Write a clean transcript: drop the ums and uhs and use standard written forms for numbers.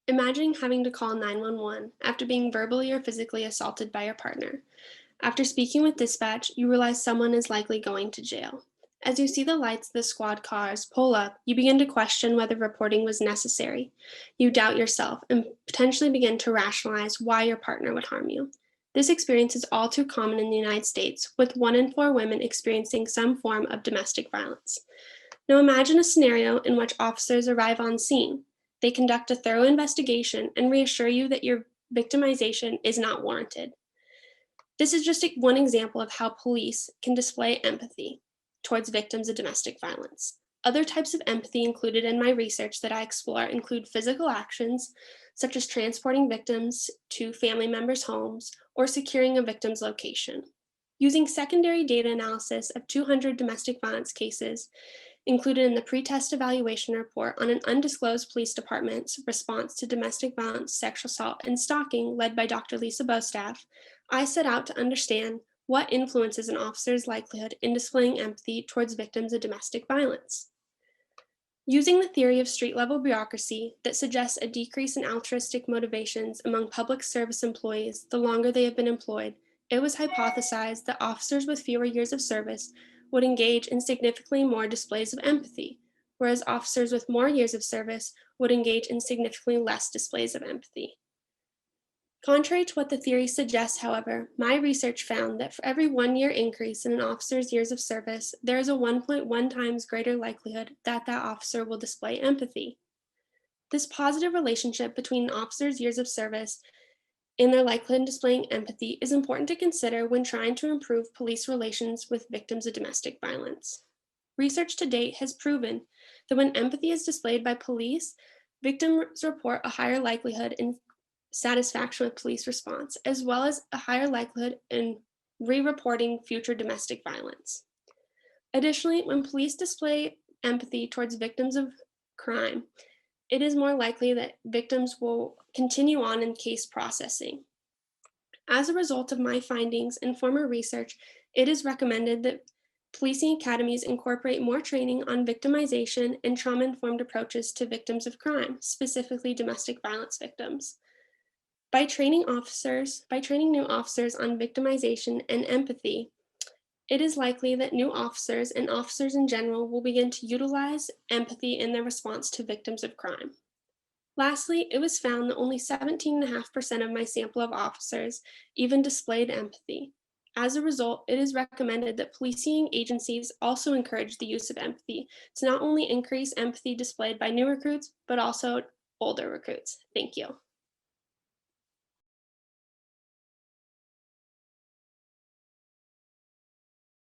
Imagining having to call 911 after being verbally or physically assaulted by your partner. After speaking with dispatch, you realize someone is likely going to jail. As you see the lights of the squad cars pull up, you begin to question whether reporting was necessary. You doubt yourself and potentially begin to rationalize why your partner would harm you. This experience is all too common in the United States, with 1 in 4 women experiencing some form of domestic violence. Now imagine a scenario in which officers arrive on scene. They conduct a thorough investigation and reassure you that your victimization is not warranted. This is just one example of how police can display empathy towards victims of domestic violence. Other types of empathy included in my research that I explore include physical actions, such as transporting victims to family members' homes or securing a victim's location. Using secondary data analysis of 200 domestic violence cases included in the pretest evaluation report on an undisclosed police department's response to domestic violence, sexual assault, and stalking led by Dr. Lisa Bostaff, I set out to understand what influences an officer's likelihood in displaying empathy towards victims of domestic violence. Using the theory of street level bureaucracy that suggests a decrease in altruistic motivations among public service employees the longer they have been employed, it was hypothesized that officers with fewer years of service would engage in significantly more displays of empathy, whereas officers with more years of service would engage in significantly less displays of empathy. Contrary to what the theory suggests, however, my research found that for every 1 year increase in an officer's years of service, there is a 1.1 times greater likelihood that that officer will display empathy. This positive relationship between an officer's years of service and their likelihood in displaying empathy is important to consider when trying to improve police relations with victims of domestic violence. Research to date has proven that when empathy is displayed by police, victims report a higher likelihood in satisfaction with police response, as well as a higher likelihood in re-reporting future domestic violence. Additionally, when police display empathy towards victims of crime, it is more likely that victims will continue on in case processing. As a result of my findings and former research, it is recommended that policing academies incorporate more training on victimization and trauma informed approaches to victims of crime, specifically domestic violence victims. By training new officers on victimization and empathy, it is likely that new officers and officers in general will begin to utilize empathy in their response to victims of crime. Lastly, it was found that only 17.5% of my sample of officers even displayed empathy. As a result, it is recommended that policing agencies also encourage the use of empathy to not only increase empathy displayed by new recruits, but also older recruits. Thank you.